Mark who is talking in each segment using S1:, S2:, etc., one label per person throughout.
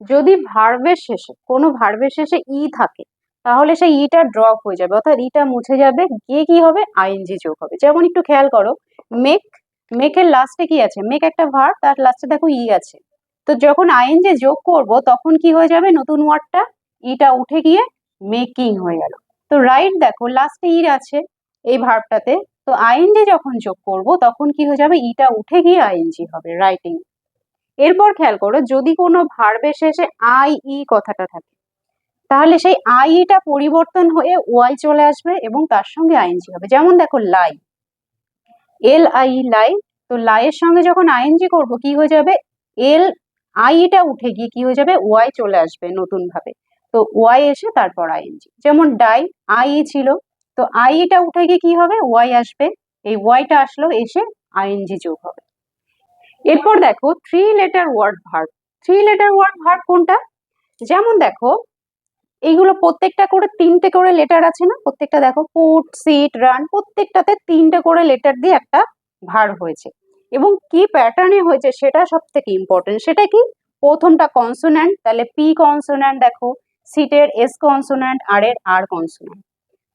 S1: যদি ভার্বের শেষে কোনো ভার্বের শেষে ই থাকে তাহলে সেই ইটা ড্রপ হয়ে যাবে, অর্থাৎ ইটা মুছে যাবে, গিয়ে কি হবে আইএনজি যোগ হবে। যেমন একটু খেয়াল করো, মেক, মেকের লাস্টে কি আছে, মেক একটা ভার্ব, তার লাস্টে দেখো ই আছে, তো যখন আইএনজি যোগ করব তখন কি হয়ে যাবে, নতুন ওয়ার্ডটা ইটা উঠে গিয়ে মেকিং হয়ে গেল। তো রাইট দেখো লাস্টে ই আছে এই ভার্বটাতে, তো আইএনজি যখন যোগ করব তখন কি হয়ে যাবে, ইটা উঠে গিয়ে আইএনজি হবে, রাইটিং। এরপর খেয়াল করো, যদি কোনো ভার্বের শেষে আই ই কথাটা থাকে তাহলে সেই আইটা পরিবর্তন হয়ে ওয়াই চলে আসবে এবং তার সঙ্গে আইএনজি হবে। যেমন দেখো লাই, এল আই লাই, তো লাইয়ের সঙ্গে যখন আইএনজি করব কি হয়ে যাবে, এল আইটা উঠে গিয়ে কি হয়ে যাবে, ওয়াই চলে আসবে নতুন ভাবে, তো ওয়াই এসে তারপর আইএনজি। যেমন ডাই, আই ছিল, তো আইটা উঠে গিয়ে কি হবে, ওয়াই আসবে, এই ওয়াইটা আসলো এসে আইএনজি যোগ হবে। এরপর দেখো three letter word verb. Three letter word verb কোনটা, যেমন দেখো এইগুলো প্রত্যেকটা করে তিনটে করে লেটার আছে না, প্রত্যেকটা দেখো পুট সিট রান, প্রত্যেকটাতে তিনটে করে লেটার দিয়ে একটা ভার্ব হয়েছে, এবং কি প্যাটার্নে হয়েছে সেটা সব থেকে ইম্পর্টেন্ট। সেটা কি, প্রথমটা কনসোন্যান্ট, তাহলে পি কনসোন্যান্ট দেখো, সিটের এস কনসোন্যান্ট, আর এর আর কনসোন্যান্ট,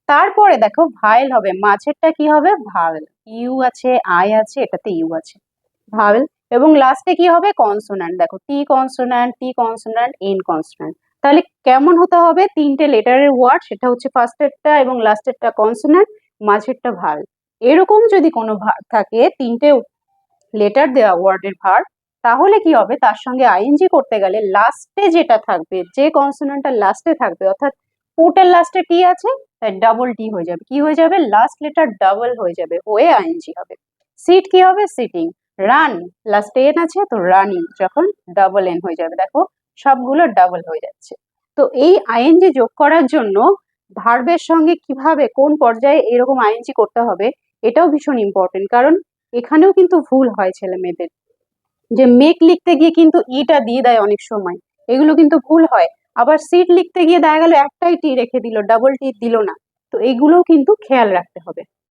S1: তারপরে দেখো ভায়েল হবে, মাঝেরটা কি হবে ভাওয়েল, ইউ আছে আই আছে এটাতে ইউ আছে ভাওয়েল, এবং লাস্টে কি হবে কনসোন্যান্ট, দেখো টি কনসোন্যান্ট, টি কনসোন্যান্ট, এন কনসোন্যান্ট। তাহলে কেমন হতে হবে, তিনটে লেটারের ওয়ার্ড, সেটা হচ্ছে ফার্স্টেরটা এবং লাস্টেরটা কনসোন্যান্ট, মাঝেরটা ভাওয়েল। এরকম যদি কোনো ভার্ব থাকে তিনটে লেটার দেওয়া ওয়ার্ডের ভার্ব, তাহলে কি হবে, তার সঙ্গে আইএনজি করতে গেলে লাস্টে যেটা থাকবে, যে কনসোন্যান্টটা লাস্টে থাকবে, অর্থাৎ পুটের লাস্টে টি আছে তাই ডাবল টি হয়ে যাবে, কি হয়ে যাবে, লাস্ট লেটার ডাবল হয়ে যাবে, হয়ে আইএনজি হবে। সিট কি হবে সিটিং, রান লাস্টে এন আছে তো রানিং, যখন ডাবল এন হয়ে যাবে, দেখো সবগুলো ডাবল হয়ে যাচ্ছে। তো এই আইএনজি যোগ করার জন্য ভার্বের সঙ্গে কিভাবে কোন পর্যায়ে এরকম আইএনজি করতে হবে এটাও ভীষণ ইম্পর্টেন্ট, কারণ এখানেও কিন্তু ভুল হয় ছেলে মেয়েদের, যে মেক লিখতে গিয়ে কিন্তু ইটা দিয়ে দেয় অনেক সময়, এগুলো কিন্তু ভুল হয়। আবার সিট লিখতে গিয়ে দেখা গেল একটাই টি রেখে দিল, ডাবল টি দিল না, তো এগুলোও কিন্তু খেয়াল রাখতে হবে।